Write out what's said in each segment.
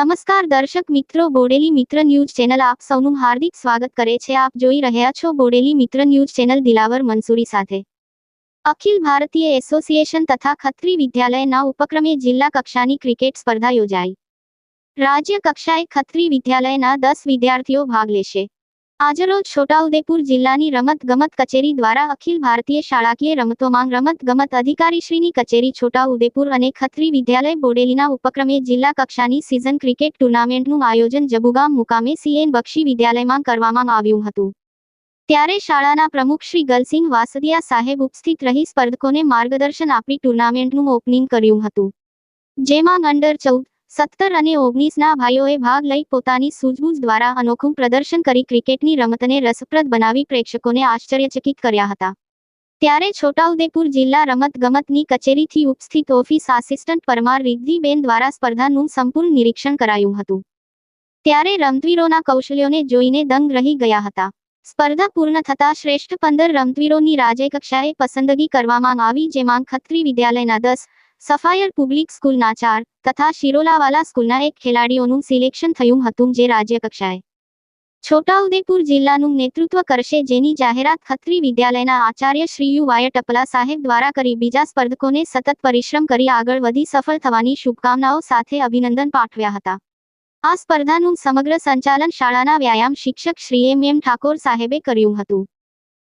નમસ્કાર દર્શક મિત્રો, બોડેલી મિત્ર ન્યૂઝ ચેનલ આપ સૌનું હાર્દિક સ્વાગત કરે છે। આપ જોઈ રહ્યા છો બોડેલી મિત્ર ન્યૂઝ ચેનલ દિલાવર મંસૂરી સાથે। અખિલ ભારતીય એસોસિએશન તથા ખત્રી વિદ્યાલયના ઉપક્રમે જિલ્લા કક્ષાની ક્રિકેટ સ્પર્ધા યોજાઈ। રાજ્ય કક્ષાએ ખત્રી વિદ્યાલયના 10 વિદ્યાર્થીઓ ભાગ લેશે। આજરોજ છોટાઉદેપુર જિલ્લાની રમત-ગમત કચેરી દ્વારા અખિલ ભારતીય શાળાકીય રમતોમાં રમત-ગમત અધિકારીશ્રીની કચેરી છોટાઉદેપુર અને ખત્રી વિદ્યાલય બોડેલીના ઉપક્રમે જિલ્લા કક્ષાની સિઝન ક્રિકેટ ટુર્નામેન્ટનું આયોજન જબુગામ મુકામે CN બક્ષી વિદ્યાલયમાં કરવામાં આવ્યું હતું। ત્યારે શાળાના પ્રમુખ શ્રી ગલસિંહ વાસદિયા સાહેબ ઉપસ્થિત રહી સ્પર્ધકોને માર્ગદર્શન આપી ટુર્નામેન્ટનું ઓપનિંગ કર્યું હતું, જેમાં અંડર 14, 17 અને 19 ના ભાઈઓએ ભાગ લઈ પોતાની સૂઝબૂઝ દ્વારા અનોખું પ્રદર્શન કરી ક્રિકેટની રમતને રસપ્રદ બનાવી પ્રેક્ષકોને આશ્ચર્યચકિત કર્યા હતા। ત્યારે છોટાઉદેપુર જિલ્લા રમત-ગમતની કચેરીથી ઉપસ્થિત ઓફિસ આસિસ્ટન્ટ પરમાર રિદ્ધિબેન દ્વારા સ્પર્ધાનું સંપૂર્ણ નિરીક્ષણ કરાયું હતું। ત્યારે રમતવીરોના કૌશલ્યોને જોઈને દંગ રહી ગયા હતા। સ્પર્ધા પૂર્ણ થતાં શ્રેષ્ઠ 15 રમતવીરોની રાજ્યકક્ષાએ પસંદગી કરવામાં આવી, જેમાં ખત્રી વિદ્યાલયના 10, સફાયર પબ્લિક સ્કૂલના 4 તથા શિરોલાવાલા સ્કૂલના 1 ખેલાડીઓનું સિલેક્શન થયું હતું, જે રાજ્યકક્ષાએ છોટાઉદેપુર જિલ્લાનું નેતૃત્વ કરશે, જેની જાહેરાત ખત્રી વિદ્યાલયના આચાર્ય શ્રી યુ ટપલા સાહેબ દ્વારા કરી બીજા સ્પર્ધકોને સતત પરિશ્રમ કરી આગળ વધી સફળ થવાની શુભકામનાઓ સાથે અભિનંદન પાઠવ્યા હતા। આ સ્પર્ધાનું સમગ્ર સંચાલન શાળાના વ્યાયામ શિક્ષક શ્રી એમ ઠાકોર સાહેબે કર્યું હતું।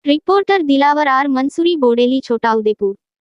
Reporter Dilawar R Mansuri, Bodeli, Chhota Udepur.